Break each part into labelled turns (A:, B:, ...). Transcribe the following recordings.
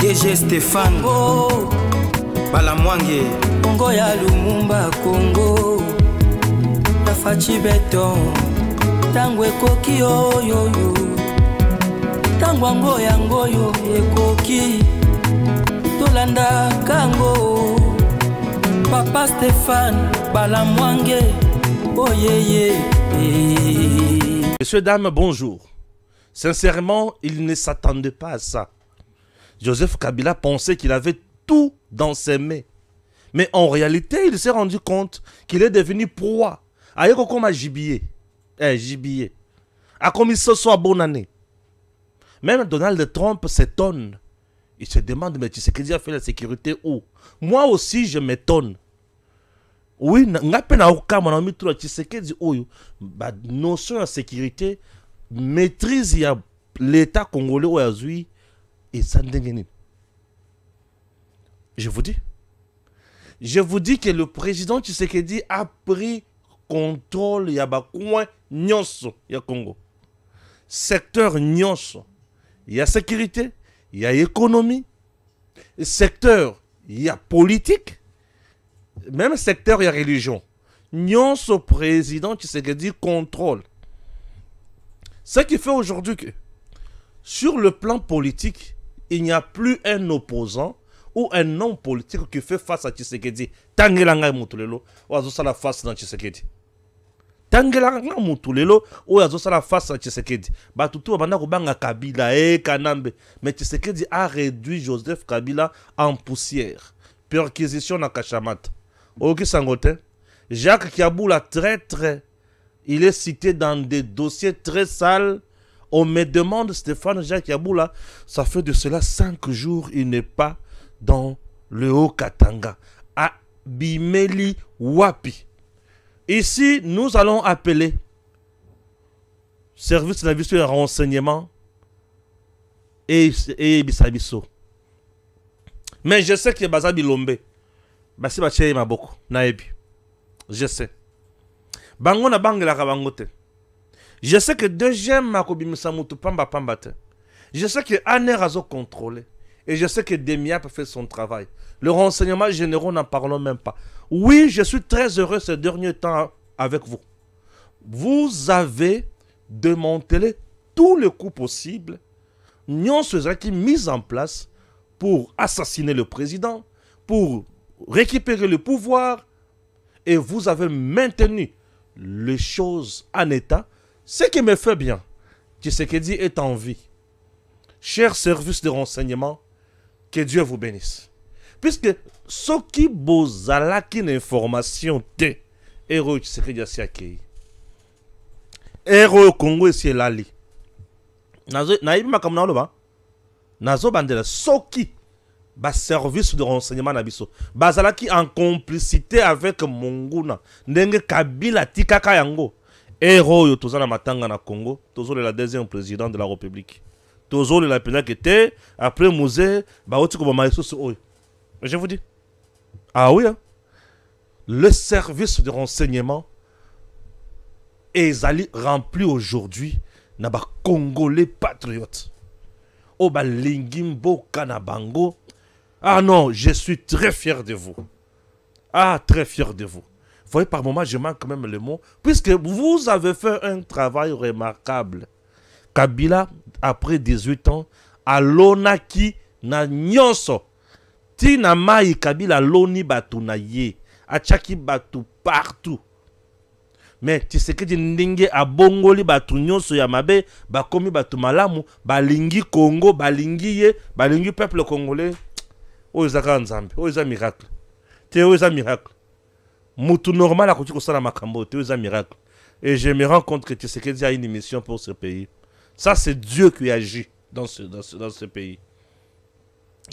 A: DG Stéphane
B: oh.
A: Balamwange
B: Congo ya Lumumba Congo Tafachi beton Tangwe koki oyoyo Tangwango yangoyo ekoki Tolanda kango Papa Stéphane Balamwange oh yeah.
C: Messieurs, dames, bonjour. Sincèrement, il ne s'attendait pas à ça. Joseph Kabila pensait qu'il avait tout dans ses mains. Mais en réalité, il s'est rendu compte qu'il est devenu proie. Aïe, comme un gibier. Gibier. A comme il se soit bonne année. Même Donald Trump s'étonne. Il se demande, mais tu sais qu'il a fait la sécurité où? Moi aussi, je m'étonne. Oui, n'a pas aucun mon ami tout tu sais que dit bah notion de sécurité maîtrise il y a l'état congolais ou azui et ça n'engage. Je vous dis que le président Tshisekedi a pris contrôle il y a ba coin nyonso ya Congo. Secteur nyonso. Il y a sécurité, il y a économie, secteur, il y a politique. Même secteur, il y a religion. Nyonso président Tshisekedi contrôle. Ce qui fait aujourd'hui que, sur le plan politique, il n'y a plus un opposant ou un homme politique qui fait face à Tshisekedi. Tangelanga Moutulelo, ou à la face dans Tshisekedi. Tangelanga Moutulelo, ou à la face dans Tshisekedi. Batutu Banda Kubanga Kabila, Kanambe. Mais Tshisekedi a réduit Joseph Kabila en poussière. Perquisition dans Kachamata. Ok, Sangote. Jacques Kiaboula, traître, il est cité dans des dossiers très sales. On me demande, Stéphane Jacques Kiaboula, ça fait de cela 5 jours, il n'est pas dans le Haut-Katanga. À Bimeli Wapi. Ici, nous allons appeler service de renseignement et Bisabiso. Mais je sais que Baza Bilombe. Basi bache ma beaucoup naebi. Je sais. Bango na bangela ka bangote. Je sais que deuxième makobimisa mutu pamba pamba te. Je sais que Aner a contrôlé. Et je sais que Demia peut faire son travail. Le renseignement général, n'en parlons même pas. Oui, je suis très heureux ce dernier temps avec vous. Vous avez démantelé tous les coups possibles. Nyon qui mis en place pour assassiner le président, pour récupérer le pouvoir, et vous avez maintenu les choses en état, ce qui me fait bien. Tshisekedi est en vie. Chers services de renseignement, que Dieu vous bénisse. Puisque ce qui vous a laqué l'information de héros Tshisekedi a siakei. Héros Congo est lali. Naïbi makamna loba. Nazo bandela soki ba service de renseignement nabiso bazalaki en complicité avec Monguna ndenge Kabila tikaka yango héros yo tozana matanga na Congo tozo le la deuxième président de la République tozo le la président qui était après musée ba oti ko ba maïso oyo. Je vous dis ah oui hein? Le service de renseignement est rempli aujourd'hui na ba Congolais patriotes o ba lingimbo kanabango. Ah non, je suis très fier de vous. Ah, très fier de vous. Vous voyez, par moments, je manque même le mot. Puisque vous avez fait un travail remarquable. Kabila, après 18 ans, à l'onaki na nyonso. Tina mai Kabila loni batu na ye. Achaki batu partout. Mais tu sais que ndenge abongoli batu nyonso ya mabe, bakomi batu malamu, balingi Congo, balingi ye, balingi peuple congolais. Oizaka nzambe, oiza miracle. Te oiza miracle. Moutou normal a continué comme ça dans ma cambo, te oiza miracle. Et je me rends compte que Tshisekedi a une mission pour ce pays. Ça, c'est Dieu qui agit dans ce pays.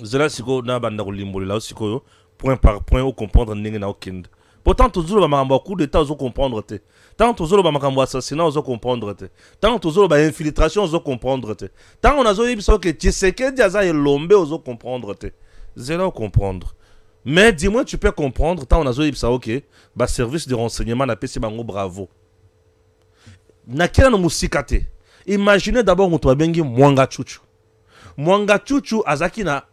C: Zela siko na banda limboli là siko point par point au comprendre n'engue na okinde. Pourtant toujours ba makambo coup d'état ozo comprendre te. Tant toujours ba makambo assassinat ozo comprendre te. Tant toujours ba infiltration ozo comprendre te. Tant on azo yebisa que Tshisekedi aza elombe ozo comprendre te. Zéro comprendre. Mais dis-moi, tu peux comprendre, tant on a dit ça, ok, bah service de renseignement n'a pas si bango bravo. Na kila no musikate. Imaginez d'abord mutu bengi Mwanga Chuchu. Mwanga Chuchu azaki na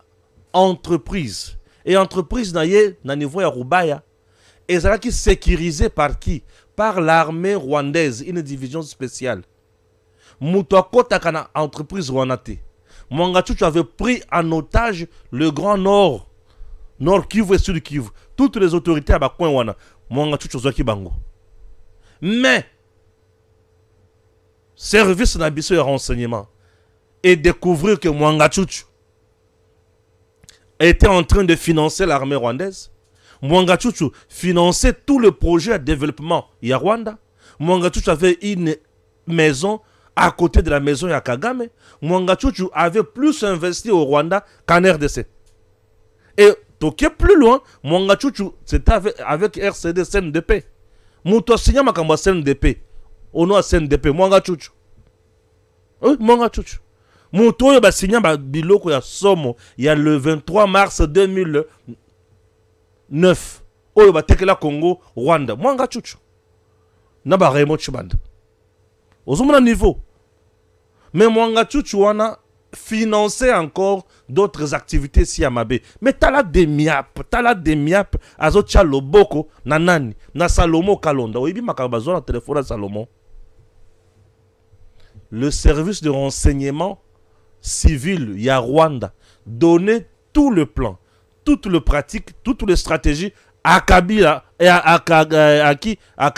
C: entreprise. Et entreprise na ye na niveau ya Rubaya. Et ça qui sécurisé par qui? Par l'armée rwandaise, une division spéciale. Moutouakota kana entreprise rwandate. Mwanga Chuchu avait pris en otage le Grand Nord. Nord Kivu et Sud Kivu. Toutes les autorités à Bakouin wana. Mwanga Chuchu Zwaki Bango. Mais, service d'abisso et renseignement, et découvrir que Mwanga Chuchu était en train de financer l'armée rwandaise. Mwanga Chuchu finançait tout le projet de développement ya Rwanda. Mwanga Chuchu avait une maison à côté de la maison ya Kagame. Mwanga Chuchu avait plus investi au Rwanda qu'en RDC. Et toqué plus loin, Mwanga Chuchu, c'était avec RCD CNDP. Mouto signa makambo CNDP. Ono a CNDP, Mwanga Chuchu. Oui, Mwanga Chuchu. Mouto yo ba signa ba biloko ya somo, il y a le 23 mars 2009. Oyo ba tekela Congo, Rwanda. Mwanga Chuchu. Na ba Raymond Chibanda. Ozomona niveau. Mais Mwanga Chuchu wana financer encore d'autres activités si Amabe. Mais t'as des miap, azo tia loboko na nani, na Salomo Kalonda. Oibi makabazo na téléphone à Salomon. Le service de renseignement civil ya Rwanda donnait tout le plan, toute le pratique, toutes les stratégies à Kabila et à qui? À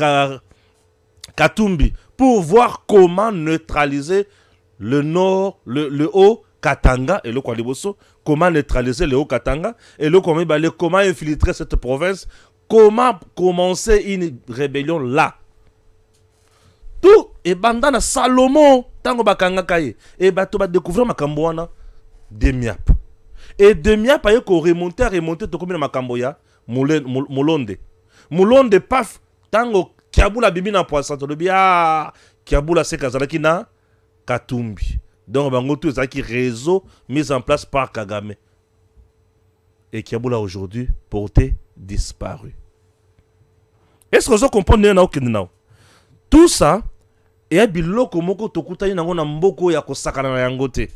C: Katumbi pour voir comment neutraliser le nord, le haut Katanga et le Kwaliboso, comment neutraliser le haut Katanga et comment infiltrer cette province, comment commencer une rébellion là. Tout et bandana Salomon tango bakanga kaye et bato ba découvrir makambo wana de miap. Et de miap aye ko remonter to komina makambo ya Mulonde. Mulonde paf tango Kiabula bibi na poisson to bia Kiabula se kazalaki na Katumbi. Donc bango tout ça qui réseau mis en place par Kagame. Et Kiabula aujourd'hui porté disparu. Est-ce que vous comprenez na tout ça et biloko moko tokutani nango na mboko ya kosakana na yango te.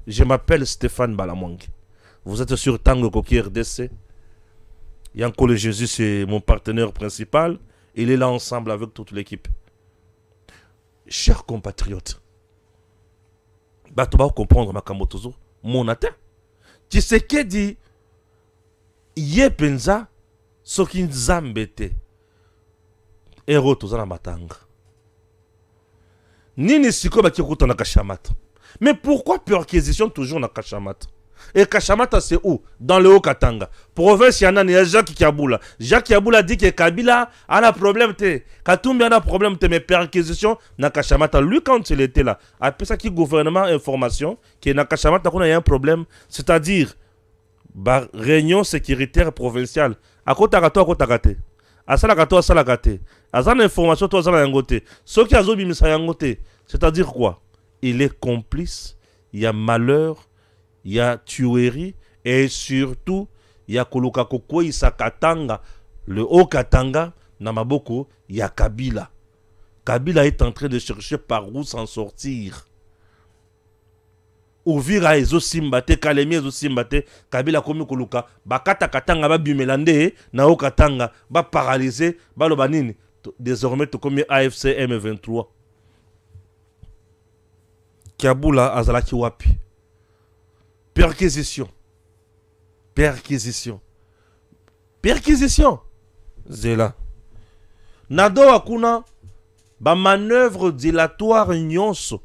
C: Je m'appelle Stéphane Balamwangi. Vous êtes sur Tango Koki RDC. Yankole Jésus c'est mon partenaire principal. Il est là ensemble avec toute l'équipe. Chers compatriotes, tu vas comprendre ma kamotozo, mon atteint. Tu sais que dit Yepenza soki nzambete ero tozana matanga. Nini siko ba kikuta na Kashamata. Mais pourquoi perquisition toujours na Kashamata? Et Kashamata c'est où? Dans le Haut-Katanga. Province yana ni Jacques Kiabula. Jacques Kiabula dit que Kabila a un problème te. Katumbi a un problème te. Mais perquisition na Kashamata. Lui quand il était là, après ça qui gouvernement information que na Kashamata qu'on a un problème, c'est-à-dire réunion sécuritaire provinciale. À côté à côté asala kato asala kate. Azana information to azana yangote. Ce qui a zo bimisa yangote. C'est-à-dire quoi? Il est complice, il y a malheur, il y a tuerie et surtout il y a Koluka Kokwe Isakatanga, le Haut-Katanga, Namaboko, il y a Kabila. Kabila est en train de chercher par où s'en sortir. Ouvira ezo simbate, Kalemi ezo simbate, Kabila komi Koluka, Bakata Katanga ba bimelande, na Haut-Katanga, ba paralysé, ba lobanini. Désormais, tu comme AFC M23. Kabula Azalaki Wapi. Perquisition. Zela. Nado Akuna, ba manœuvre dilatoire nyonso.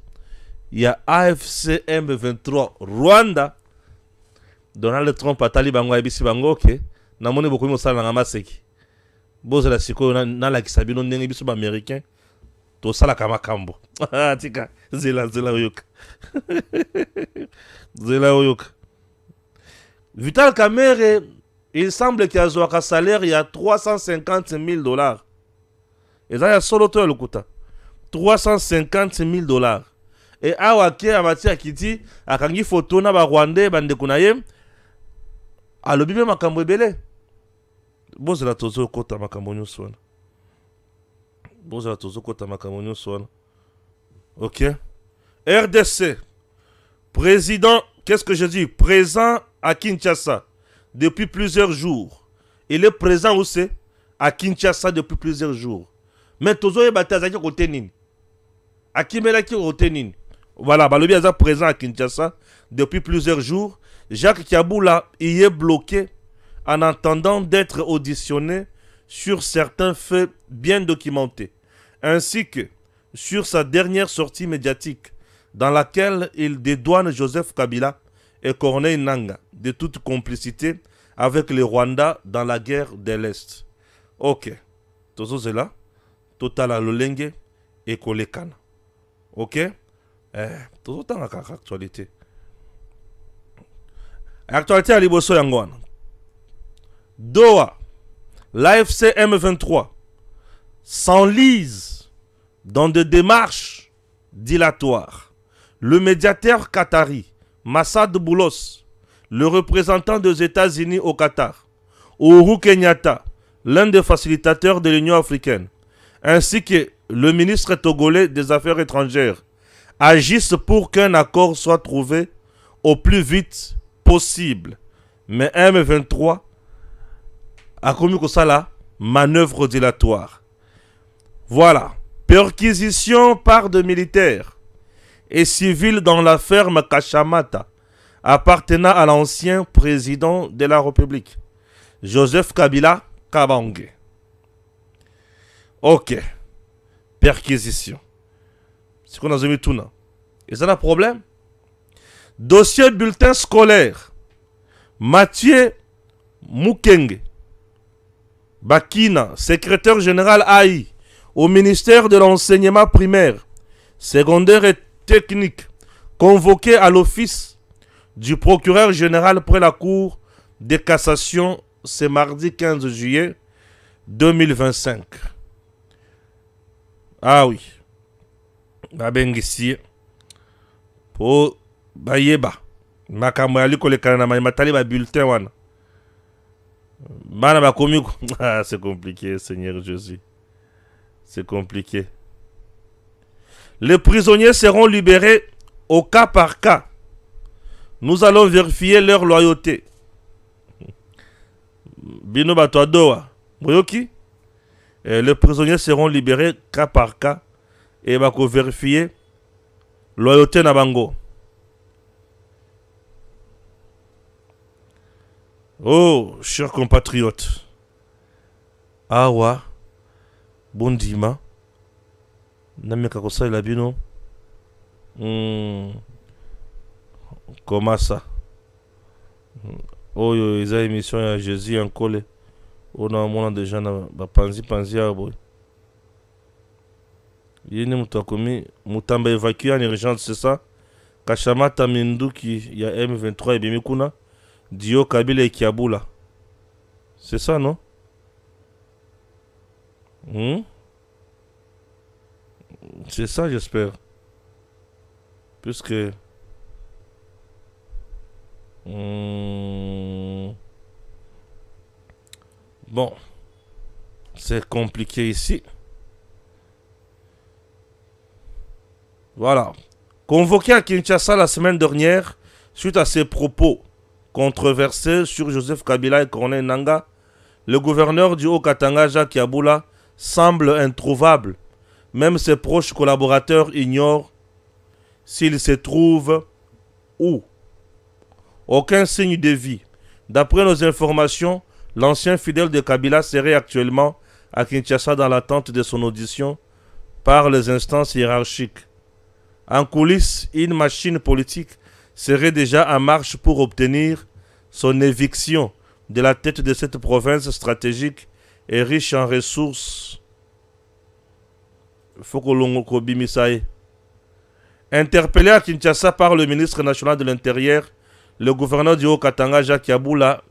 C: Il y a AFC M23 Rwanda. Donald Trump a talibango abisi bango ok. Namone beaucoup mo sala ngama seki. Boza la siko na la kisabino ndenge biso ba américain. To sala kama kambo. Tika zela oyuka. Zela oyuka. Vital Kamerhe, il semble qu'il y a un salaire, il y a $350 000. Et ça, il y a solo toi le kuta. $350 000. Et awake amati akiti, akangi photo na ba Rwandais bande kunaye. Alobi me makambo ebele. Boza la tozo kota makambo nyuso. Ok. RDC. Président, qu'est-ce que je dis? Présent à Kinshasa depuis plusieurs jours. Il est présent aussi à Kinshasa depuis plusieurs jours. Mais Tozo et Batazaki côté nini. Akimelaki côté nini. Voilà, Balobi est présent à Kinshasa depuis plusieurs jours. Jacques Kiaboula y est bloqué en attendant d'être auditionné sur certains faits bien documentés, ainsi que sur sa dernière sortie médiatique dans laquelle il dédouane Joseph Kabila et Corneille Nangaa de toute complicité avec le Rwanda dans la guerre de l'Est. Ok. Tozo Zela, Total Lolenge et Kolekana. Ok? Tozo Tanga actualité. Actualité à Liboso Yangwana. Doha, l'AFC M23 s'enlise dans des démarches dilatoires. Le médiateur qatari, Massad Boulos, le représentant des États-Unis au Qatar, Uhuru Kenyatta, l'un des facilitateurs de l'Union africaine, ainsi que le ministre togolais des Affaires étrangères, agissent pour qu'un accord soit trouvé au plus vite possible. Mais M23 a commis comme ça la manœuvre dilatoire. Voilà. Perquisition par de militaires et civils dans la ferme Kachamata appartenant à l'ancien président de la République, Joseph Kabila Kabange. Ok. Perquisition. C'est qu'on a mis tout là. Et ça a un problème? Dossier bulletin scolaire. Mathieu Mukenge Bakina, secrétaire général AI au ministère de l'enseignement primaire, secondaire et technique, convoqué à l'office du procureur général près la cour de cassation ce mardi 15 juillet 2025. Ah oui. Babengisi pour Bayeba. Makamali kolekana na matali ba bulletin wana. Bana ba komiko. Ah, c'est compliqué, Seigneur Jésus. C'est compliqué. Les prisonniers seront libérés au cas par cas. Nous allons vérifier leur loyauté. Bino bato Doha. Boyoki. Les prisonniers seront libérés cas par cas et bako vérifier loyauté na bango. Oh, chers compatriotes. Awa, bondima. Nameka kosa la bino. Comment ça? Oh, ils ont émission à Jésus en collé. On a un moment déjà na panzi à boy. Yene mutakomi mutamba évacué en urgence, c'est ça? Kachamata Minduki, il y a M23 et Bimikuna. Dio Kabila et Kiaboula. C'est ça, non? C'est ça, j'espère. Puisque... Bon. C'est compliqué ici. Voilà. Convoqué à Kinshasa la semaine dernière, suite à ses propos controversé sur Joseph Kabila et Corneille Nangaa, le gouverneur du Haut-Katanga, Jacques Kiaboula, semble introuvable. Même ses proches collaborateurs ignorent s'il se trouve où. Aucun signe de vie. D'après nos informations, l'ancien fidèle de Kabila serait actuellement à Kinshasa dans l'attente de son audition par les instances hiérarchiques. En coulisses, une machine politique serait déjà en marche pour obtenir son éviction de la tête de cette province stratégique et riche en ressources. Interpellé à Kinshasa par le ministre national de l'Intérieur, le gouverneur du Haut-Katanga, Jacques Kiaboula,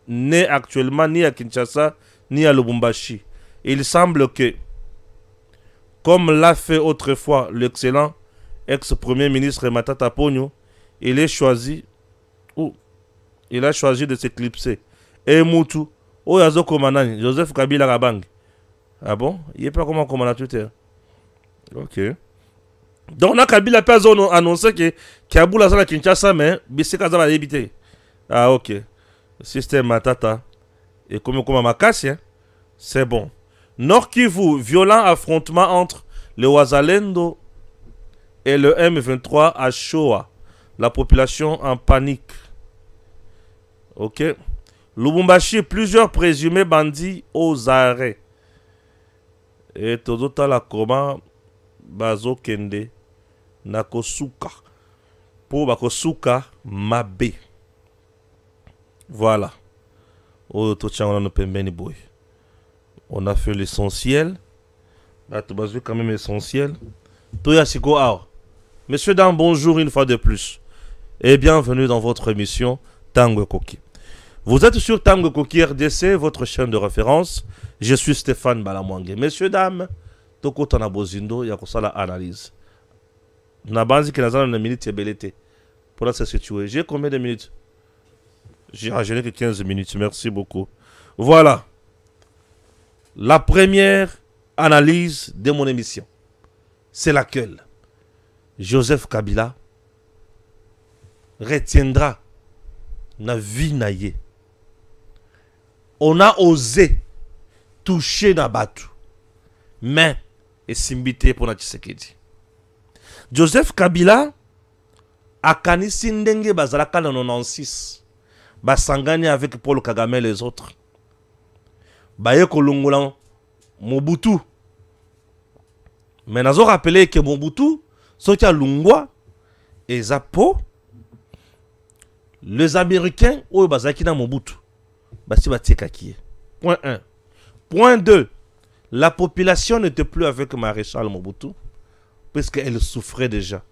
C: n'est actuellement ni à Kinshasa ni à Lubumbashi. Il semble que, comme l'a fait autrefois l'excellent ex-premier ministre Matata Ponyo, il a choisi de s'éclipser. Et Moutou, Oyazo Komanani, Joseph Kabila Rabang. Ah bon? Il n'est pas comment commandant Twitter. Ok. Donc, on a Kabila pas annoncé que Kiaboula a Kinshasa, mais Bisseka va éviter. Ah, ok. Système Matata. Et comme Makassi, hein? C'est bon. Nord Kivu, violent affrontement entre le Wazalendo et le M23 à Shoa. La population en panique. Ok. Lubumbashi, plusieurs présumés bandits aux arrêts. Et Todota la Koma Bazo Kende Nakosuka. Pour Bakosuka Mabe. Voilà. On a fait l'essentiel. Là, tu vas quand même l'essentiel. Messieurs, dames, bonjour une fois de plus. Et bienvenue dans votre émission Tango Koki. Vous êtes sur Tango Koki RDC, votre chaîne de référence. Je suis Stéphane Balamwange. Messieurs, dames, Toko Tanabozindo, Yakosala analyse. Nabanzi qui n'a pas de minutes et belleté. Pour la se situer. J'ai combien de minutes? Je n'ai que 15 minutes. Merci beaucoup. Voilà. La première analyse de mon émission. C'est laquelle? Joseph Kabila retiendra na vie naïe. On a osé toucher na batu. Mais, et simbité pour na Tshisekedi. Joseph Kabila a kanisi ndenge bazalaka na 96. Basangani avec Paul Kagame et les autres. Baye kolongola Mobutu. Mais nazo rappelé que Mobutu, ce qui a lungwa et Zapo, les Américains ou bazaki na Mobutu. Basi batikaki. Point 1. Point 2. La population n'était plus avec Maréchal Mobutu puisqu'elle souffrait déjà.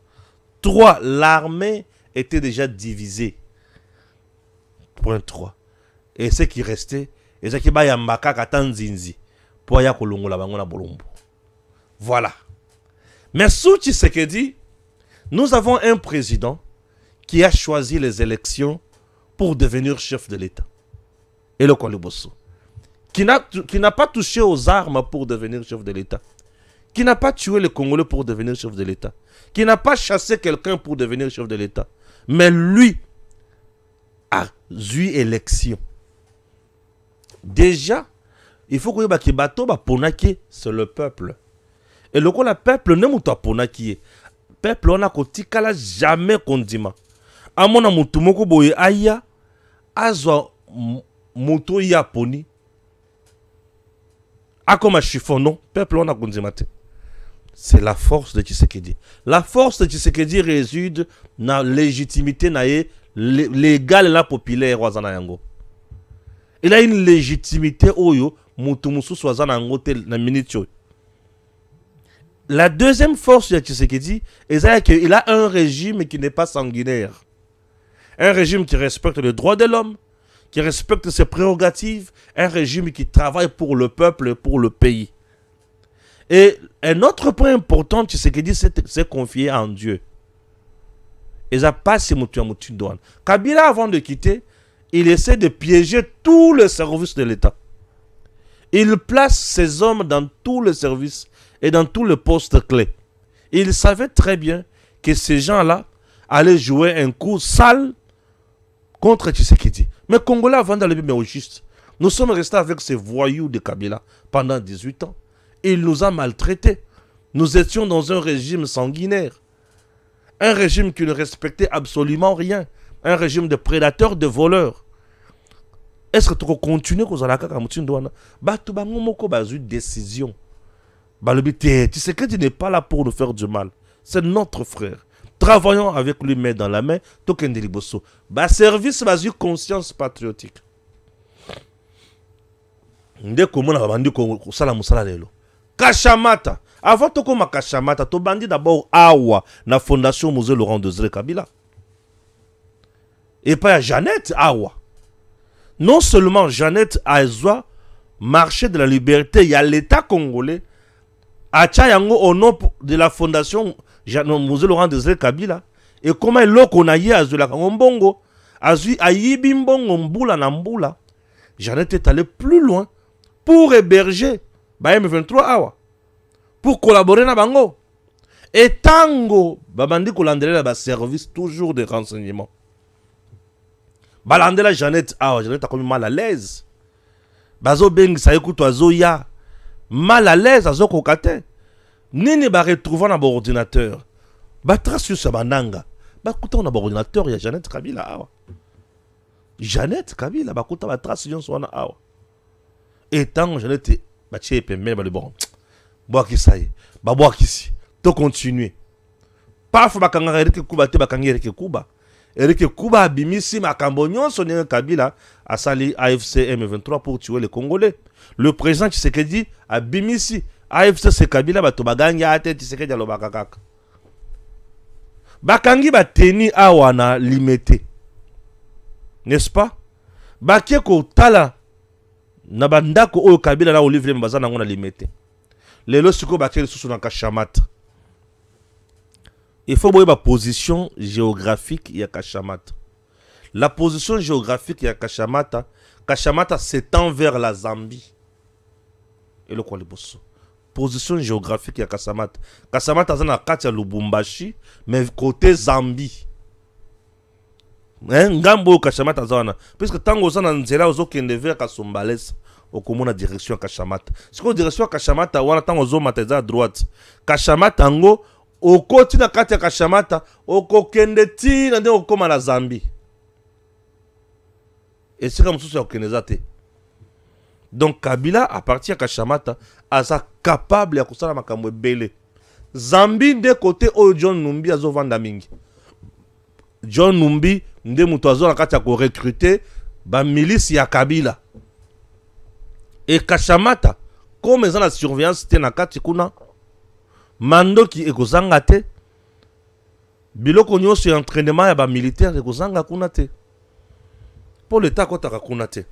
C: 3. L'armée était déjà divisée. Point 3. Et ce qui restait, et ce qui va yambaka katanzinzi pour ya kolongola bango na bolombo. Voilà. Mais sous Tshisekedi, nous avons un président qui a choisi les élections pour devenir chef de l'État. Et le Koliboso. Qui n'a pas touché aux armes pour devenir chef de l'État. Qui n'a pas tué les Congolais pour devenir chef de l'État. Qui n'a pas chassé quelqu'un pour devenir chef de l'État. Mais lui a eu élection. Déjà, il faut que les bateaux c'est le peuple. Et le peuple ne m'a pas peuple on a kotikala jamais condiment. Amona mutumoko boye aya azwa moto ya poni. Akoma chiffon non, peuple on a condimate. C'est la force de Tshisekedi. La force de Tshisekedi réside dans la légitimité légale et la populaire wazana yango. Il a une légitimité oyo mutumusu swazana yango te na minute. La deuxième force de Tshisekedi est qu'il a un régime qui n'est pas sanguinaire. Un régime qui respecte les droits de l'homme, qui respecte ses prérogatives, un régime qui travaille pour le peuple et pour le pays. Et un autre point important, Tshisekedi s'est confié en Dieu. Et ça passe douane. Kabila, avant de quitter, il essaie de piéger tous les services de l'État. Il place ses hommes dans tous les services et dans tous les postes clés. Il savait très bien que ces gens-là allaient jouer un coup sale contre Tshisekedi. Mais Congolais, avant d'aller bien au juste, nous sommes restés avec ces voyous de Kabila pendant 18 ans. Il nous a maltraités. Nous étions dans un régime sanguinaire. Un régime qui ne respectait absolument rien. Un régime de prédateurs, de voleurs. Est-ce que tu continues comme ça? Tu as une décision. Tshisekedi n'est pas là pour nous faire du mal. C'est notre frère. Travaillons avec lui main dans la main. Service basé conscience patriotique. Kashamata. Avant de commencer Kashamata, tu bandi d'abord Awa, la fondation Mosé Laurent de Kabila. Et pas Jeannette Awa. Non seulement Jeannette Azoua, marché de la liberté, il y a l'État congolais. Achayango au nom de la fondation Mosé Laurent de Kabila. Et comment l'on a eu Azula Mbongo, Azu Ayibimbongo Mboula Namboula. Jeannette est allé plus loin pour héberger M23 Awa. Pour collaborer na bango. Et tango babandi kolandele ba service toujours de renseignement. balandela Jeannette awa Jeannette a comme mal à l'aise bazo beng sa écoute oiseau ya mal à l'aise azo kokate nini ba retrouver na ordinateur ba trace sur bananga ba kuta na ordinateur ya Jeannette Kabila awa Jeannette Kabila ba kuta ba trace yon so na awa et tant Jeannette ba tie pembe ba le bon boa ki sai ba boa ki si to continuer parfois ba kanga Eric Kuba te ba kanga Eric Kuba Eric Kuba abimisi makambo nyonso ne Kabila asali AFC M23 pour tuer les Congolais. Le président Tshisekedi abimisi AFC c'est Kabila bato bagangi ate Tshisekedi alobaka kaka. Bakangi bateni awana limité. N'est-ce pas? Bakie ko tala na bandako oyo Kabila na Olivier Mbazana ngona limité. Lelo siko bakie susu na Kashamata. Il faut voir la position géographique de Kashamata. La position géographique de Kashamata, Kashamata s'étend vers la Zambie. Et le Kwaliboso. Position géographique de Kashamata. Kashamata est dans la Lubumbashi, mais côté Zambie. Ngambo Kashamata zana. Puisque tant que on a un kende vers Kasumbalès, au commun direction Kashamata. Si on direction Kashamata, on a tant aux hommes à droite. Kashamata ngo okoti na kati ya Kashamata okokende ti na nde okoma na Zambie esika mosusu ya kokendeza te. Donc Kabila à partir ya Kashamata aza capable ya kosala makambo ebele. Zambie nde kote oyo John Numbi azovanda mingi. John Numbi nde mutu azo na kati ya korecruter ba milice ya Kabila. Et Kashamata comme eza na surveillance te na kati kuna mando ki ekozanga te biloko nyonso ya entraînement ya ba militaire ekozanga kuna te pour l'état kotaka kuna te.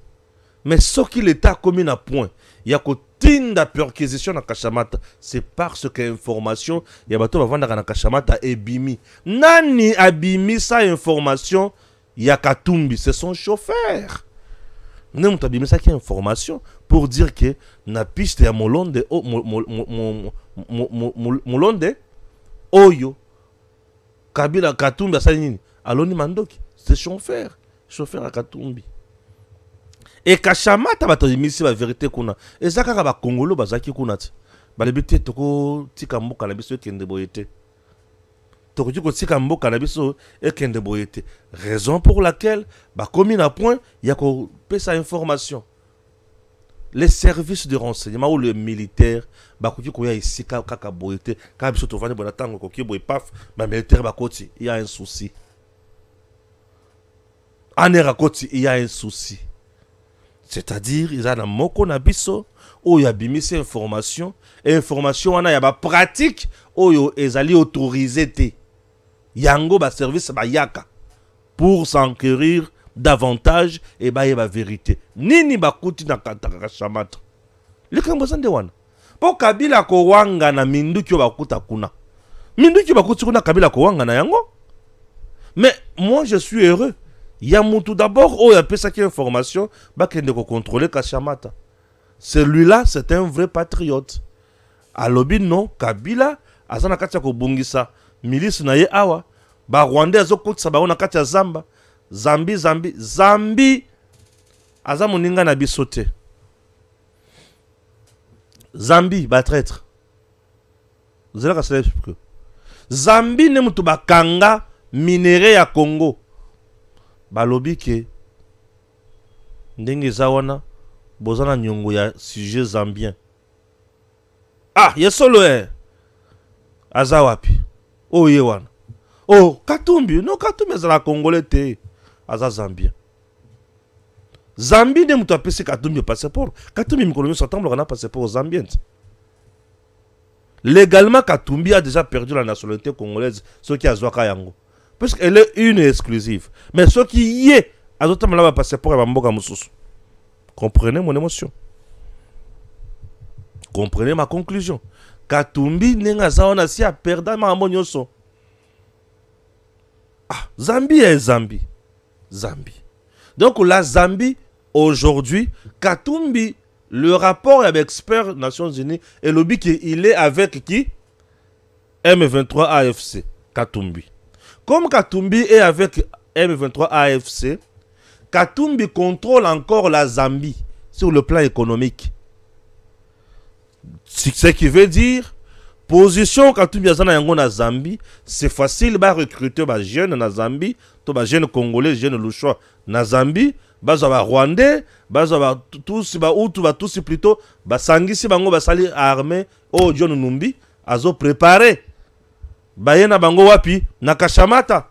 C: Mais ce qui l'état commis na point ya kotinda perquisition na Kashamata c'est parce que information ya bato bavanda na Kashamata ebimi. Nani abimi sa information ya Katumbi? C'est son chauffeur. Nous avons abimi sa information pour dire que na piste ya Molonde Molonde Oyo Kabila Katumbi asali nini aloni mandoki c'est chauffeur à Katumbi. Et Kashamata bato imisi ba vérité kuna ezaka ba Kongolo bazaki kuna ti balebite toko tika mboka na biso ekende boyete toko tiko tika mboka na biso ekende boyete raison pour laquelle ba komi na point ya ko pesa information. Les services de renseignement ou le militaire bakoki koya ici kaka boyete ka biso to vani bona tango koki boy paf ba militaire bakoti il y a un souci. Anera koti il y a un souci. C'est-à-dire ils ont moko na biso o ya bimisi information et information wana ya ba pratique oyo ezali autorisé te. Yango ba service ba yaka pour s'enquérir davantage et ba yeba vérité. Nini bakuti na Kashamata. Likambo zande wana. Po Kabila ko wanga na minduki bakuta kuna. Minduki bakuti kuna Kabila ko wanga na yango. Mais moi je suis heureux. Yamutu d'abord oh ya pesa ki information ba kende ko contrôler Kashamata. Celui-là c'est un vrai patriote. Alobi non Kabila azana kati ko bungisa milice na ye awa ba Rwanda azokotisa ba ona kati ya Zamba. Zambi aza moninga na biso te. Zambi ba traître. Zela ka sele que Zambi ne mutu bakanga minéraux ya Congo. Balobi ke ndenge zawana bozana nyongo ya sujet zambien. Ah, yesolo aza wapi? Oh yewana. Oh, Katumbi, non Katumbi ezala Congolais te. Aza Zambien. Zambie ne mutu apesi Katumbi passeport. Katumbi mikolo nyoso atambola na passeport zambien. Légalement Katumbi a déjà perdu la nationalité congolaise, ce qui a zwaka yango. Parce qu'elle est une exclusive. Mais ce qui y est, azotambola ba passeport ya mboka mususu. Comprenez mon émotion. Comprenez ma conclusion. Katumbi nenga zaona si a perdu ma nyonso. Ah, Zambie est Zambie. Zambie. Donc la Zambie, aujourd'hui, Katumbi, le rapport avec expert Nations Unies, et le but qu'il est avec qui? M23 AFC. Katumbi. Comme Katumbi est avec M23 AFC, Katumbi contrôle encore la Zambie sur le plan économique. Ce qui veut dire, position Katumbi Azana Yango na Zambie, c'est facile de recruter des jeunes na Zambie, des jeunes Congolais, des jeunes Louchois na Zambie, des Rwandais, tous plutôt, Sangisi Bango Basali armée, oh John Numbi, azo préparé. Bayena Bango Wapi, na Kashamata.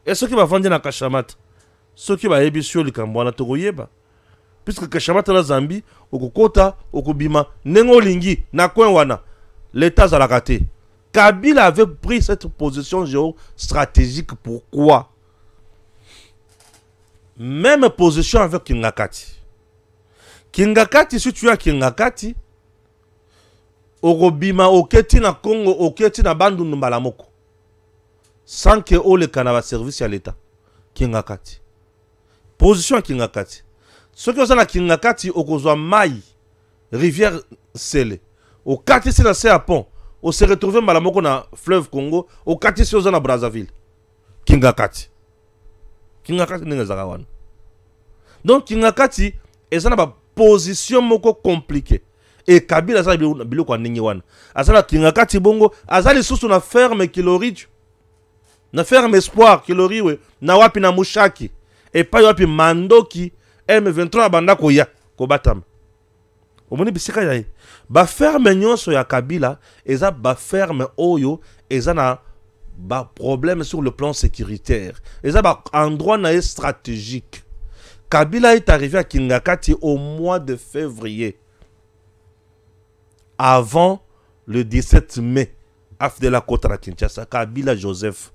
C: Et ceux qui va vendre na Kashamata, ceux qui va ébisser le Kambouana Togoyeba. Puisque Kashamata na Zambie, Okukota, Okubima, Nengo Lingi, na Kwenwana, l'État a raté. Kabila avait pris cette position géostratégique. Pourquoi? Même position avec Kingakati. Kingakati, si tu as Kingakati, Okubima, Oketi na Congo, Oketi na Bandu Numbalamoko. Sans que le Canada service à l'État. Kingakati. Position à Kingakati. Ce que vous avez à Kingakati, Okozwa Maï, rivière Sele. Au Kati, c'est la Séapon. On se retrouve Malamoko na fleuve Congo. Au Kati, c'est à Brazzaville. Kingakati. Kingakati n'est pas là. Donc, Kingakati est une position moko compliquée. Et Kabila, c'est biloko ningiwan. Azala Kingakati bongo, azali sous na ferme Kiloriju. Na ferme Espoir Kiloriwe, na wapi na Mushaki. Et pas wapi Mandoki, M23 banda koya, kobatam. Omoni bisika yae. Ba ferme nyonso ya Kabila, eza ba ferme oyo, eza na ba problème sur le plan sécuritaire. Eza ba endroit na stratégique. Kabila est arrivé à Kingakati au mois de février. Avant le 17 mai, de la Kota na Kinshasa, Kabila Joseph.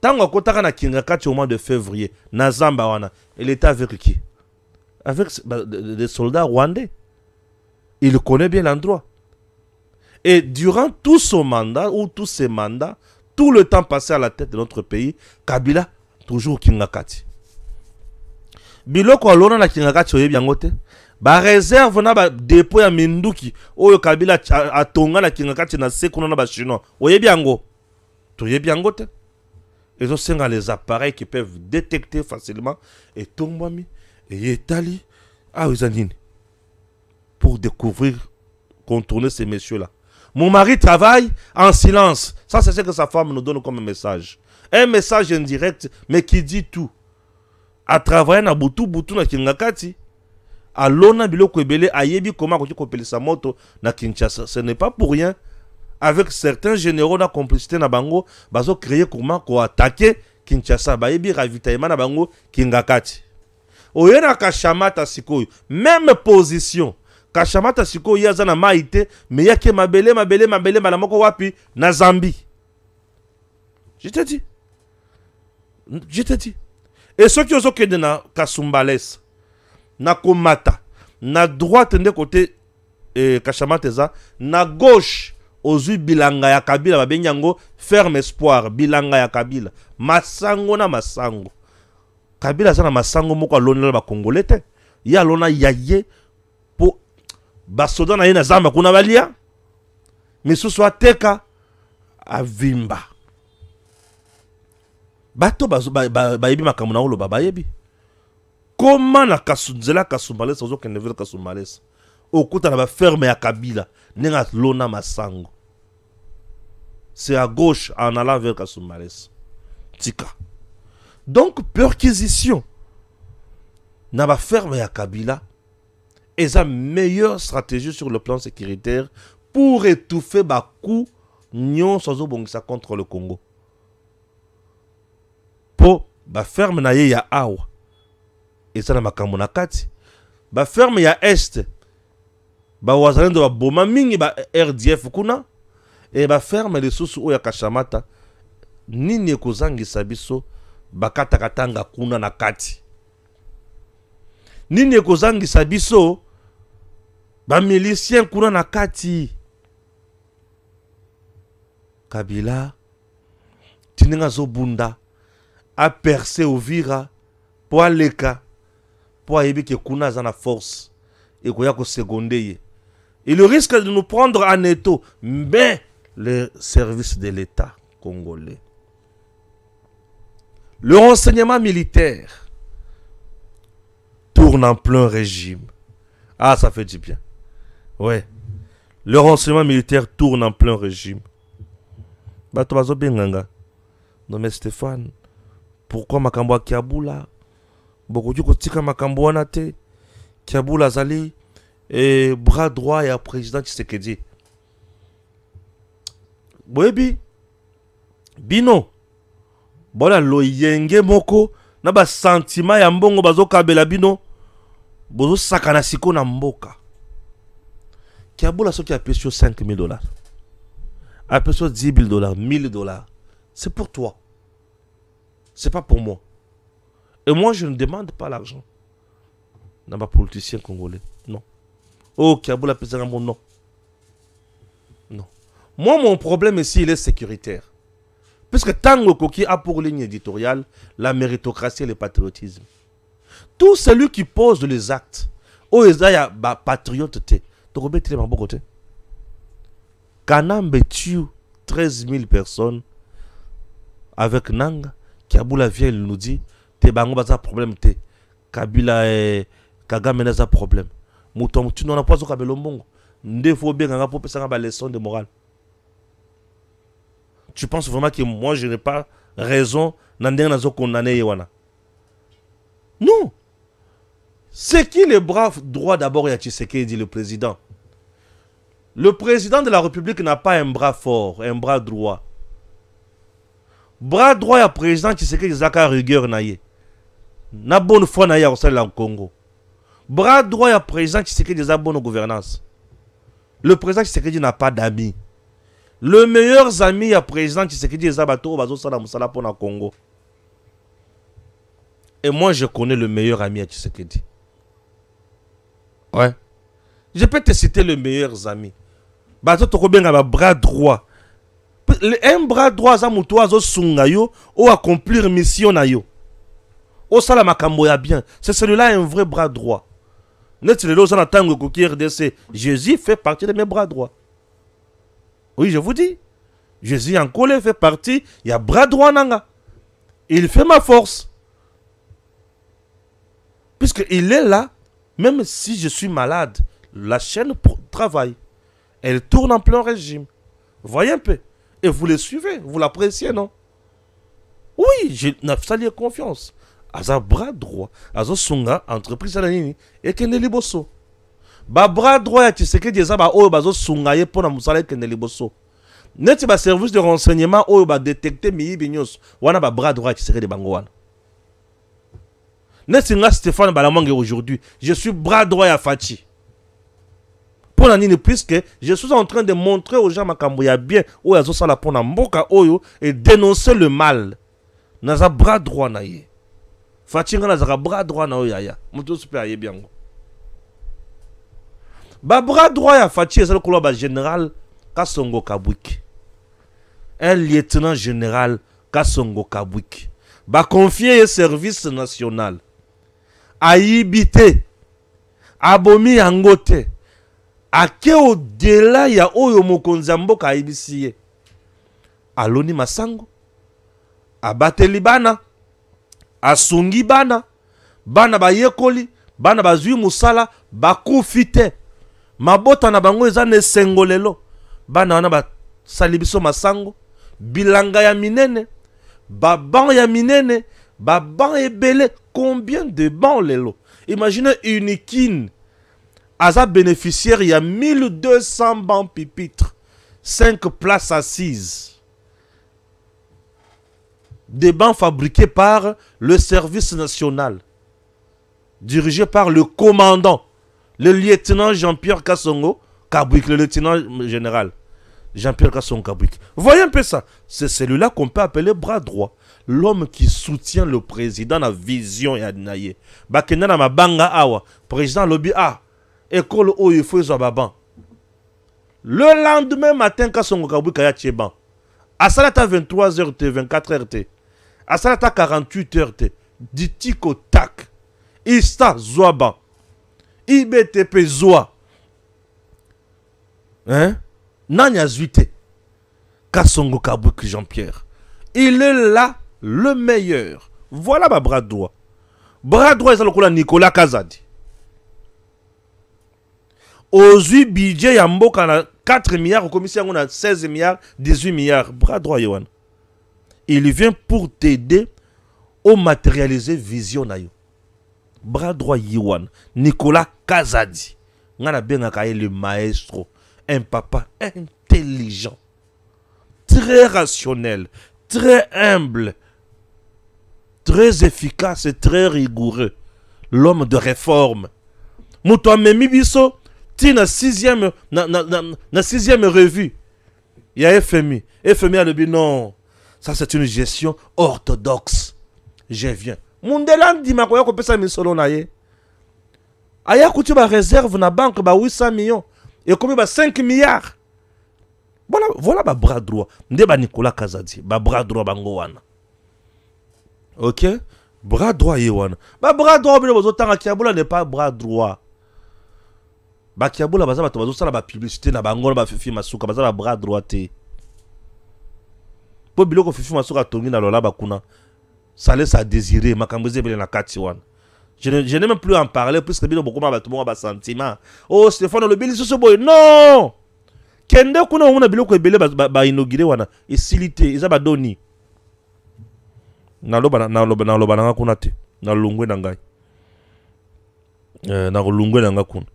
C: Tango Kota na Kingakati au mois de février, na Zamba wana, il était avec qui? Avec des soldats rwandais. Il connaît bien l'endroit. Et durant tout son mandat, ou tous ses mandats, tout le temps passé à la tête de notre pays, Kabila, toujours Kingakati. Biloko alona na Kingakati oyebi yango te. Ba réserve na ba dépôt ya Minduki oyo Kabila atonga na Kingakati na sekuna na ba chinois. Oyebi yango. Toyebi yango te. Ils ont les appareils qui peuvent détecter facilement et tombami et etali awizanini pour découvrir, contourner ces messieurs-là. Mon mari travaille en silence. Ça, c'est ce que sa femme nous donne comme message. Un message indirect, mais qui dit tout. À travailler na butu na Kingakati, à l'ona biloko ebele ayebi comment ko kopeli sa moto na Kinshasa. Ce n'est pas pour rien. Avec certains généraux na complicité na bango, bazo créer comment ko attaquer Kinshasa, bayebi ravitaillement na bango Kingakati. Oyena Kashamata sikoyo, même position. Kashamata sikoyo yaza na maite, mais yake mabele malamoko wapi na Zambie. Je te dis. Et ceux qui ont été na Kasumbales, na Komata, na droite de côté Kashamateza, na gauche Ozui Bilanga ya Kabila babenyango ferme Espoir Bilanga ya Kabila masango na masango. Kabila sana masango moko alona ba Congolais te. Ya lona yaye po basoda na yena zamba kuna balia. Misusu ateka avimba. Bato bayebi makambo na oloba bayebi. Comment na Kasunzela Kasumbalesa ozo kenevela Kasumbalesa. Okuta na ba ferme ya Kabila nenga lona masango. C'est à gauche en allant vers Kasumbalesa. Tika. Donc perquisition na ba ferme ya Kabila est la meilleure stratégie sur le plan sécuritaire pour étouffer ba coup nyon sozo bongisa contre le Congo. Po ba ferme na ye ya awa eza na makambo na kati. Ba ferme ya est ba wazalendo ba boma mingi ba RDF kuna e ba ferme les susu oya Kashamata nini ekozangisa biso bakata katanga kuna na kati. Nini ekozangisa biso ba milicien kuna na kati. Kabila tininga zo bunda a percé Uvira po aleka po ayebi ke kuna za na force et koya ko seconder. Il risque de nous prendre en étau, mais le service de l'État congolais, le renseignement militaire, tourne en plein régime. Ah, ça fait du bien. Ouais. Le renseignement militaire tourne en plein régime. Bato bazo benganga. Non mais Stéphane, pourquoi makambo ya Kiabula? Bokoki kotika makambo wana te. Kiabula zali et bras droit ya président Tshisekedi. Boyebi bino bola loyenge moko na ba sentiment ya mbongo bazo kabela bino bozo sakana siko na mboka. Kiabula soki a payé $5,000. A payé $10,000, $1,000. C'est pour toi. C'est pas pour moi. Et moi, je ne demande pas l'argent. Dans ma politicien congolais. Non. Oh, Kiabula payé un bon non. Non. Moi, mon problème ici, il est sécuritaire. Puisque Tango Koki a pour ligne éditoriale la méritocratie et le patriotisme. Tout celui qui pose les actes, oh, il y a patriote. Kanambe tue 13 000 personnes avec Nanga. Kiabula vient, il nous dit te bango baza problème te. Kabila et Kagame n'a pas problème. Mouton, tu n'en as pas au Kabelo Mbongo. Nde faut bien nga pour pesa ba leçon de morale. Tu penses vraiment que moi je n'ai pas raison n'andeng nazo condamner yewana? Non. C'est qui le bras droit d'abord ya Tshisekedi, le président? Le président de la République n'a pas un bras fort, un bras droit. Bras droit ya président Tshisekedi zaka rigueur na ye. Na bonne foi na ye au sein du Congo. Bras droit ya président Tshisekedi za bonne gouvernance. Le président Tshisekedi n'a pas d'amis. Le meilleur ami ya président Tshisekedi zabato bazo sala musala pour na Congo. Et moi je connais le meilleur ami à Tshisekedi. Ouais. Je peux te citer les meilleurs amis. Bato tokobenga ba bras droit. Un bras droit za muto azo sunga yo ou accomplir mission na yo. O sala makambo ya bien. C'est celui-là un vrai bras droit. Net le loza na tango koki RDC. Jésus fait partie de mes bras droits. Oui, je vous dis. Jésus en colère fait partie, il y a bras droit nanga. Il fait ma force. Puisque il est là. Même si je suis malade, la chaîne travaille. Elle tourne en plein régime. Voyez un peu. Et vous le suivez, vous l'appréciez, non? Oui, j'ai salé confiance. Aza bras droit. Azo sunga, entreprise à la nini. Et Kendeli Bosso. Ba bras droit, ya Tshisekedi eza ba oyo bazo sunga ye pona musala Kendeli Bosso. Neti ba service de renseignement oyo ba détecter miyi binyos. Wana ba bras droit ya Tshisekedi bango wana. Nessinga Stéphane Balamangue aujourd'hui, je suis bras droit à Fachi. Pour la nini, puisque je suis en train de montrer aux gens makambo ya bien, ou ya zo la pona mboka oyo, et dénoncer le mal. Naza bras droit na ye. Fachi nga naza bras droit na oyo ya. Moutou super aye biango. Ba bras droit ya Fachi, c'est le couloir ba général Kasongo Kabwik. Un lieutenant général Kasongo Kabwik. Ba confier service national. Aïbité, abomi yangote, ake au-delà ya oyo mokonzi mboka aïbisiye. Aloni masango, abateli bana, asungi bana, bana ba yekoli, bana ba zui musala, bakufite, mabota na bango eza ne sengolelo, bana wana ba salibiso masango, bilanga ya minene, baban ya minene, baban ebele. Combien de bancs les lots? Imaginez Unikin. Aza bénéficiaire, il y a 1200 bancs pupitres. 5 places assises. Des bancs fabriqués par le service national. Dirigé par le commandant. Le lieutenant Jean-Pierre Kasongo Kabwik, le lieutenant général. Jean-Pierre Kasongo Kabwik. Voyez un peu ça. C'est celui-là qu'on peut appeler bras droit. L'homme qui soutient le président na vision ya naye. Bakenda na mabanga awa. Président lobi a. École où il faut baban. Le lendemain matin, Kasongo Kabwik kaya tcheban. Asalata 23h T, 24h T. Asalata 48h T. Ditiko tak. Ista zoaban. IBTP zoa. Hein? Nanya zuite. Kasongo Kabwik Jean-Pierre. Il est là. Le meilleur. Voilà ma bras droit. bras droit eza lokola Nicolas Kazadi. Ozui budget ya mboka na 4 milliards, au commissaire on a 16 milliards, 18 milliards. Bras droit Yohan. Il vient pour t'aider au matérialiser vision na yo. Bras droit Yohan. Nicolas Kazadi. Ngana bengaka le maestro. Un papa intelligent. Très rationnel. Très humble. Très efficace et très rigoureux. L'homme de réforme. Mouto Memi Bisso. Na sixième revue. Il y a FMI. FMI a dit non. Ça c'est une gestion orthodoxe. Je viens. Mundelan dit ma koya ko pesa misolo na ye. Aya kutu ba réserve na banque ba 800 millions et combien ba 5 milliards. Voilà ba bras droit. Nde ba Nicolas Kazadi, ba bras droit bango wana. OK? Bras droit yewana. Ba bras droit bino bozotanga kiabula n'est pas bras droit. Ba kiabula baza bato bazosala ba publicité na bango ba fifi masuka baza ba bras droit te. Po biloko fifi masuka tongi na lola bakuna. Ça laisse à désirer makamboze bele na kati wana. Je n'ai même plus en parler puisque bino beaucoup ma bato ba sentiment. Oh Stéphane le bili so boy. Non. Kende kuna on biloko ebele ba inauguré wana esilité eza ba doni. Na loba na kuna te. Na lungwe na ngai. Na lungwe na ngakuna.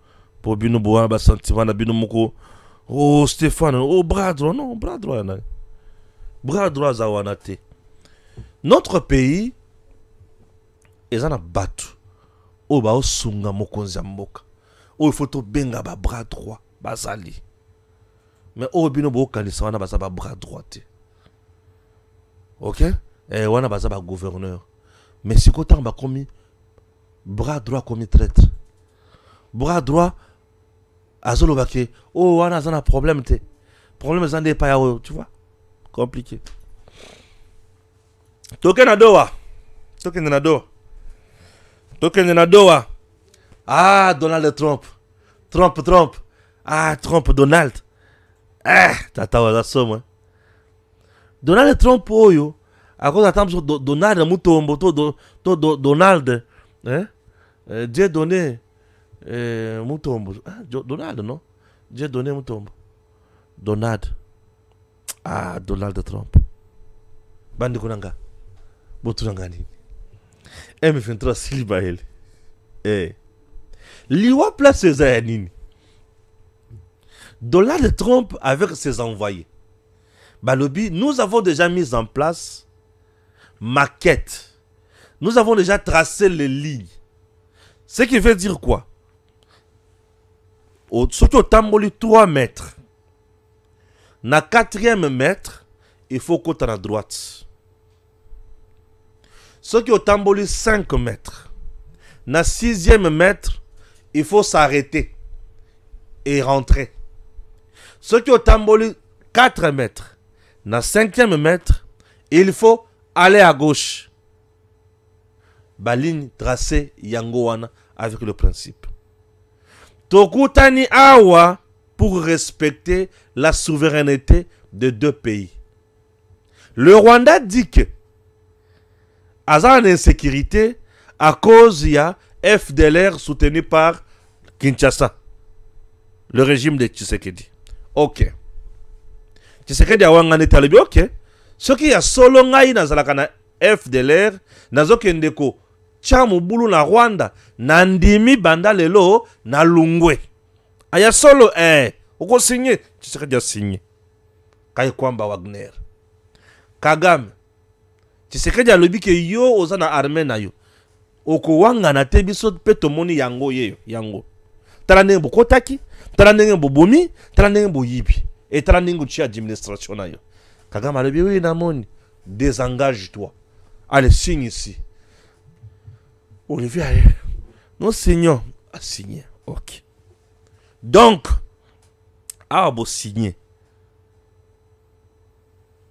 C: Pour bino boa ba sentiment na bino moko. Oh Stéphane, oh bras droit non, bras droit na. Bras droit za wana te. Notre pays est en batu. O ba osunga mokonzi mboka. O photo benga ba bras droit bazali. Mais o bino bo kanisa wana ba bras droit te. OK? Et wana ba gouverneur. Mais si kotan ba komi bras droit komi traître. Bras droit azolo bake oh wana zana problème te. Problème zande pa ya tu vois. Compliqué. Token na doa. Ah, Donald Trump. Trump. Ah, Trump, Donald. Tata wa somo. Donald Trump oyo. A cause attendre Donald mutombo to Donald. Dieu donné mutombo. Donald non? Dieu donné mutombo. Donald. Ah, Donald Trump. Bandi kunanga. Botunangani. M23 siliba ele. Liwa place za nini. Donald Trump avec ses envoyés. Balobi, nous avons déjà mis en place maquette. Nous avons déjà tracé les lignes. Ce qui veut dire quoi? Surtout au tamboli 3 mètres. Na 4e mètre, il faut qu'on à droite. Ce qui est au tamboli 5 mètres. Na 6e mètre, il faut s'arrêter et rentrer. Ce qui est au tamboli 4 mètres. Na 5e mètre, il faut aller à gauche. Baline tracée yangoana avec le principe. Tokutani awa pour respecter la souveraineté de 2 pays. Le Rwanda dit que à une insécurité à cause il y a FDLR soutenu par Kinshasa, le régime de Tshisekedi. OK. Tshisekedi a wangane talibi OK. Ce qui a solo ngai na zalaka na FDLR nazoke ndeko chamu bulu na Rwanda na ndimi banda lelo na lungwe. Aya solo uko signé Tshisekedi a signé. Kai kwamba Wagner. Kagame Tshisekedi a lobi ke yo oza na armée na yo. Oko wanga na te biso pe tomoni yango yeyo yango. Tala ndenge bokotaki, tala ndenge bobomi, tala ndenge boyibi. Et tala ndenge chi administration na yo. Kagame a lobi oui na moni, désengage-toi. Allez signe ici. Olivier allez. Non signons a signé. OK. Donc bo signé.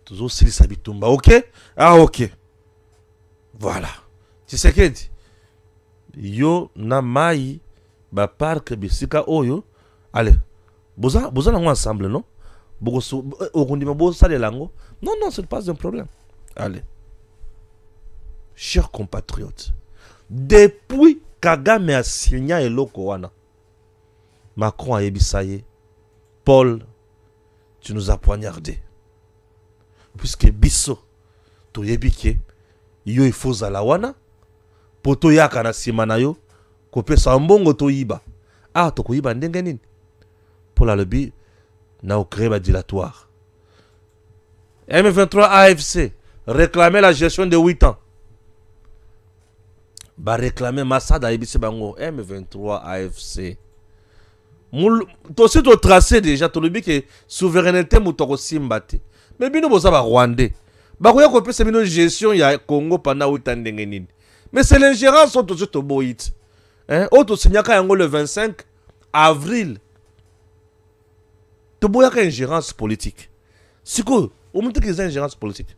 C: Toujours Sili Sabitumba. OK? Ah, OK. Voilà. Tu sais que yo na mai ba parc bisika oyo. Allez. Boza nango ensemble, non? Bogo okundima bo sale lango. Non, c'est pas un problème. Allez. Chers compatriotes, Depuis Kagame a signé eloko wana, Macron a yebisaye, Paul, tu nous as poignardé. Puisque biso, to yebike, yo il faut zala wana, poto yaka na simana yo, kope sa mbongo to yiba. Ah, to ko yiba ndenge nini? Paul a lebi, na au créé dilatoire. M23 AFC réclamait la gestion de 8 ans. Ba réclamer Massad Aibisi Bango. M23 AFC. To si to tracé déjà, to lebi que souveraineté moutoko simbate. Mais bino boza ba Rwandais. Ba koya ko pesa bino gestion ya Congo pendant 8 ans ndenge nini. Mais c'est l'ingérence auto to boit. Hein, auto signaka yango le 25 avril. To boya ka ingérence politique. Siko au moment qu'ils ont une ingérence politique.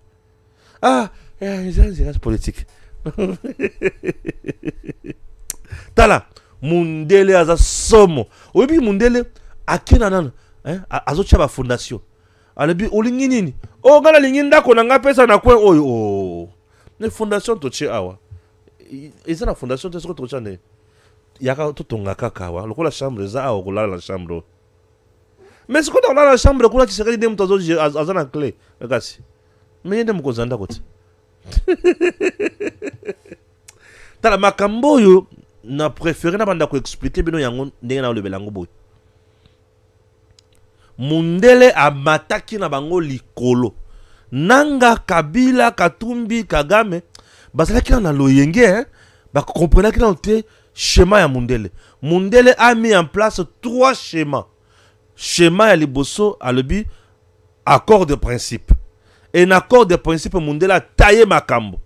C: Ah, ils ont une ingérence politique. Tala, Mundele aza somo. Oyebi Mundele akena nana, hein, azotia ba fondation. Alebi olingi nini? Oh ngala lingi ndako na nga pesa na kwen oyo. Oh. Ne fondation to che awa. Eza na fondation to to chane. Yaka to tonga kaka wa. Lokola chambre za awa kola la chambre. Mais ce qu'on a dans la chambre, qu'on a tiré des moutons à la clé. Regarde. Mais il y a des moutons à la côté. T'as la macambo, yo, n'a préféré n'a pas expliquer, mais non, il y a un le belango boy. Mundele a mataki na bango likolo. Nanga, Kabila, Katumbi, Kagame, basala ki na loyenge, hein, ba comprenez ki na te schéma ya Mundele. Mundele a mis en place 3 schémas. Schéma ya liboso a lebi accord de principe. Et un accord de principe Mundela a taillé makambo.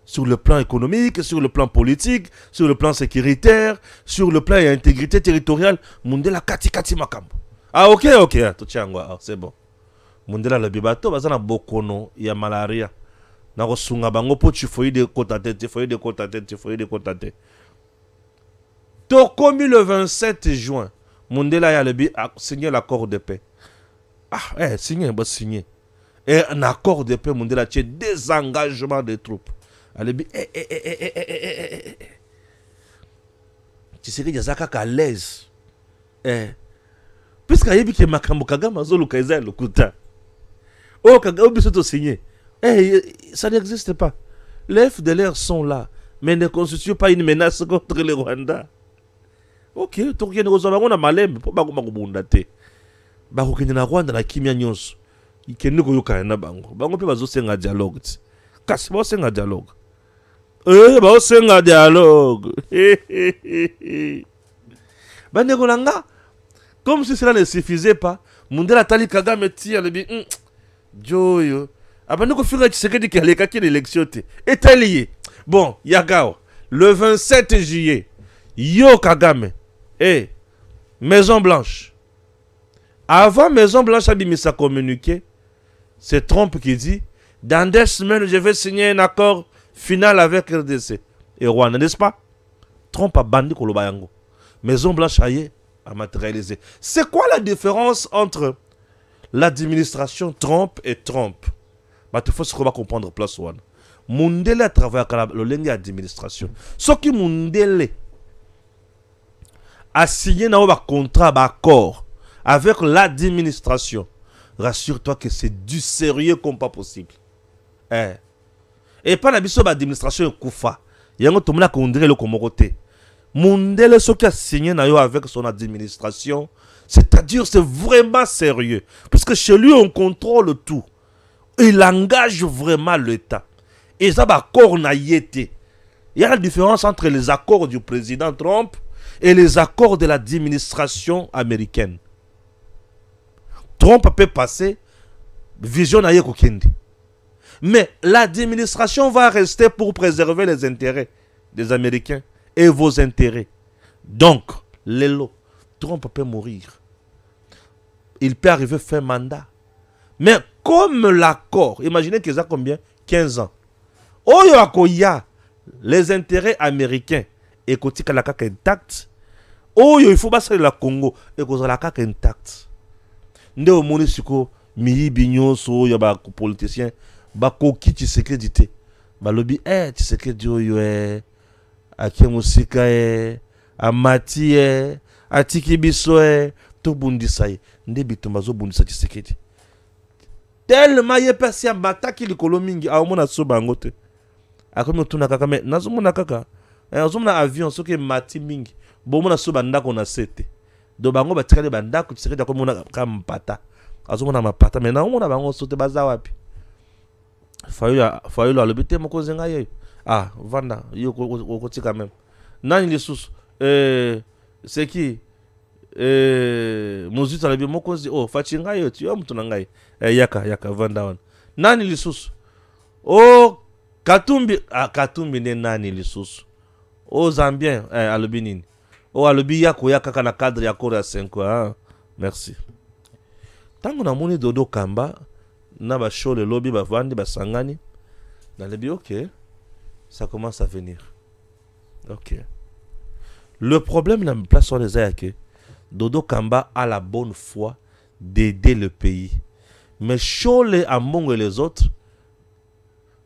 C: Sur le plan économique, sur le plan politique, sur le plan sécuritaire, sur le plan intégrité territoriale, Mundela kati makambo. Ah ok, tout tiangwa, c'est bon. Mundela le bibato bazana bokono ya malaria. Na kosunga bango po chifoyi de kotate, chifoyi de kotate. To commis le 27 juin. Mundela a signé l'accord de paix. Ah, signé. Et un accord de paix, Mundela a désengagement des troupes. Alebi, tu sais que Yazaka à l'aise. Puisque il y a que Makambo Kagame Zolo Kaiser le Kuta. Oh, Kagame biso signé. Ça n'existe pas. Les FDLR sont là, mais ne constituent pas une menace contre le Rwanda. Ok, tu regardes aux hommes, on a malem, pour pas qu'on m'abonde. Bako kenya na Rwanda na kimia nyonso. Ikende ko yoka na bango. Bango pe bazo senga dialogue. Kasi ba senga dialogue. Ba senga dialogue. Bande ko langa. Comme si cela ne suffisait pas, Mundela tali Kagame tia le bi Joyo. Abande ko fira Tshisekedi ki aleka ki l'élection te. Et lié. Bon, Yagao, le 27 juillet, yo Kagame. Maison Blanche. Avant Maison Blanche a mis sa communiqué, c'est Trump qui dit dans 2 semaines, je vais signer un accord final avec RDC et Rwanda, n'est-ce pas? Trump a bandit Kolobayango. Maison Blanche a matérialisé. C'est quoi la différence entre l'administration Trump et Trump? Bah, il faut se comprendre place one. Mundele a travaillé avec le administration. Ce qui Mundele a signé un contrat d'accord avec l'administration. Rassure-toi que c'est du sérieux comme pas possible. Et pas la mission de l'administration Koufa. Il y a un homme qui a le Komoroté. Mundele, ce qui a signé avec son administration, c'est-à-dire c'est vraiment sérieux. Parce que chez lui, on contrôle tout. Il engage vraiment l'État. Et ça va accord na yété. Il y a la différence entre les accords du président Trump et les accords de l'administration américaine. Trump peut passer vision na yekokendi. Mais l'administration va rester pour préserver les intérêts des Américains et vos intérêts. Donc, Lelo, Trump peut mourir. Il peut arriver fin mandat. Mais comme l'accord, imaginez qu'ils ont combien? 15 ans. Oyo akoya, les intérêts américains, et kotika la kaka intact. Oyo, il faut passer la Congo, et koza la kaka intact. Nde o moni siko, miyi binyo so, yaba politicien, ba koki Tshisekedi te. Ba lobi, Tshisekedi oyo ake musika e amati e atiki biso e to bundisa ye nde bitumba zo bundisa Tshisekedi tellement ye pesi abataki likolo mingi aomona so bango te akomi otuna kaka me nazomona kaka azomona avion soki mati mingi bomona so bandako na sete do bango batikali bandako Tshisekedi akomona ka mpata azomona mapata me naomona bango so te baza wapi Fayulu alobi te mokonzi ngai ye vanda yo kotika même nani lisusu c'est qui Mozutu alobi mokonzi fachi ngai yo ti yo mutu na ngai yaka vanda wana nani lisusu Katumbi Katumbi ne nani lisusu Zambien alobi nini alobi yaka kaka na cadre ya Korea 5 merci tango na moni Dodo Kamba na ba show le lobby ba vandi ba sangani na lebi ok ça commence à venir ok le problème la place sur les ayake Dodo Kamba a la bonne foi d'aider le pays mais show les Ambongo et les autres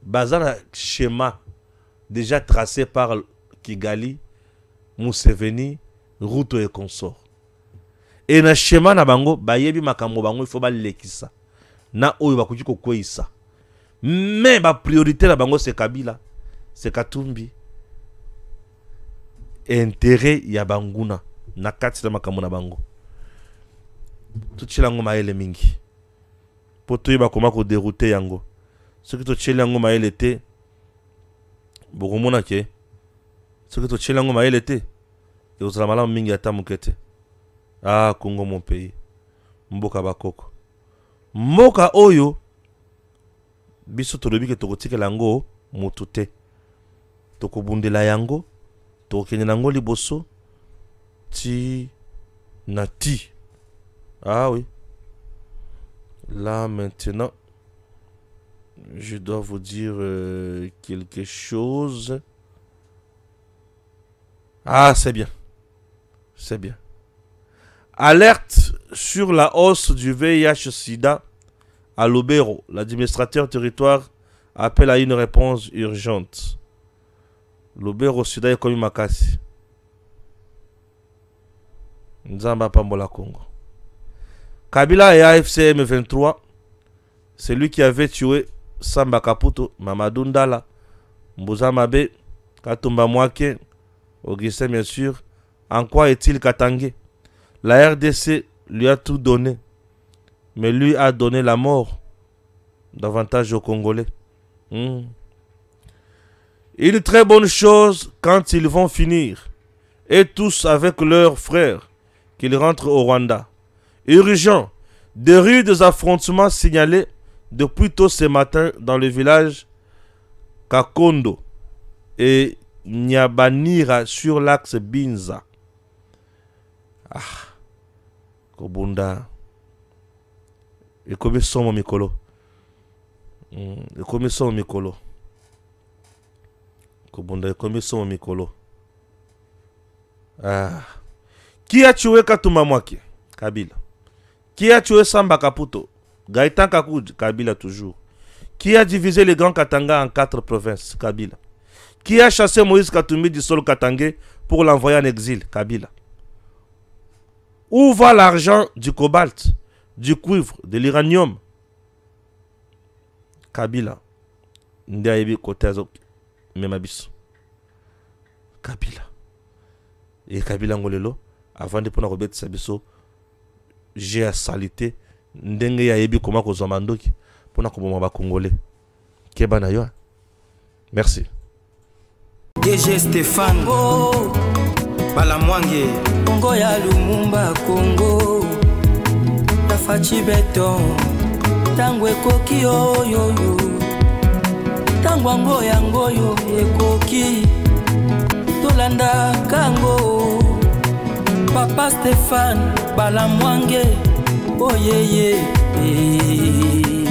C: basant un schéma déjà tracé par Kigali Museveni Ruto et consorts et na schéma na bango bayebi makambo bango il faut ba lekisa na oyo bakuji kokwisa mais ba priorité na bango c'est Kabila c'est Katumbi intérêt ya banguna na kati na makambo na bango tutshila ngo maele mingi poto yeba koma ko dérouter yango soki to tshela ngo maele te bokomona ke soki to tshela ngo maele te ezala malamu mingi ata mukete Congo mon pays mboka bakoko mboka oyo biso tolobi ke tokotikela yango mutu te tokobundela yango tokokende nango liboso ti na ti oui là maintenant je dois vous dire quelque chose c'est bien alerte sur la hausse du VIH-Sida à Lubero. L'administrateur territoire appelle à une réponse urgente. Lubero Sida est comme Makasi. Nzamba Pambola Congo. Kabila et AFC M23, c'est lui qui avait tué Samba Kaputo, Mamadou Ndala, Mbouza Mabe, Katumba Mwake, Augustin bien sûr. En quoi est-il Katangé? La RDC lui a tout donné, mais lui a donné la mort davantage aux Congolais. Une très bonne chose quand ils vont finir, et tous avec leurs frères, qu'ils rentrent au Rwanda. Urgent, des rudes affrontements signalés depuis tôt ce matin dans le village Kakondo et Nyabanira sur l'axe Binza. Kobunda ekomi somo mikolo Kobunda ekomi somo mikolo qui a tué Katumba Mwake? Kabila. Qui a tué Samba Kaputo? Gaëtan Kakoud, Kabila toujours. Qui a divisé les grands Katanga en 4 provinces? Kabila. Qui a chassé Moïse Katumbi du sol katangais pour l'envoyer en exil? Kabila. Où va l'argent du cobalt, du cuivre, de l'uranium? Kabila. Ndiayebi Kotezo Memabiso. Kabila. Et Kabila Ngolelo, avant de prendre Robert Sabiso, j'ai à salité. Ndenge Yayebi Koma Kozomandoki, pour na Komoma Congolais. Kebana yo. Merci.
A: DG Stéphane Balamwange
B: Congo ya Lumumba Congo Tafachi beton Tangwe koki yo Tangwango yango yo ekoki Tolanda kango Papa Stéphane Balamwange Oh yeah yeah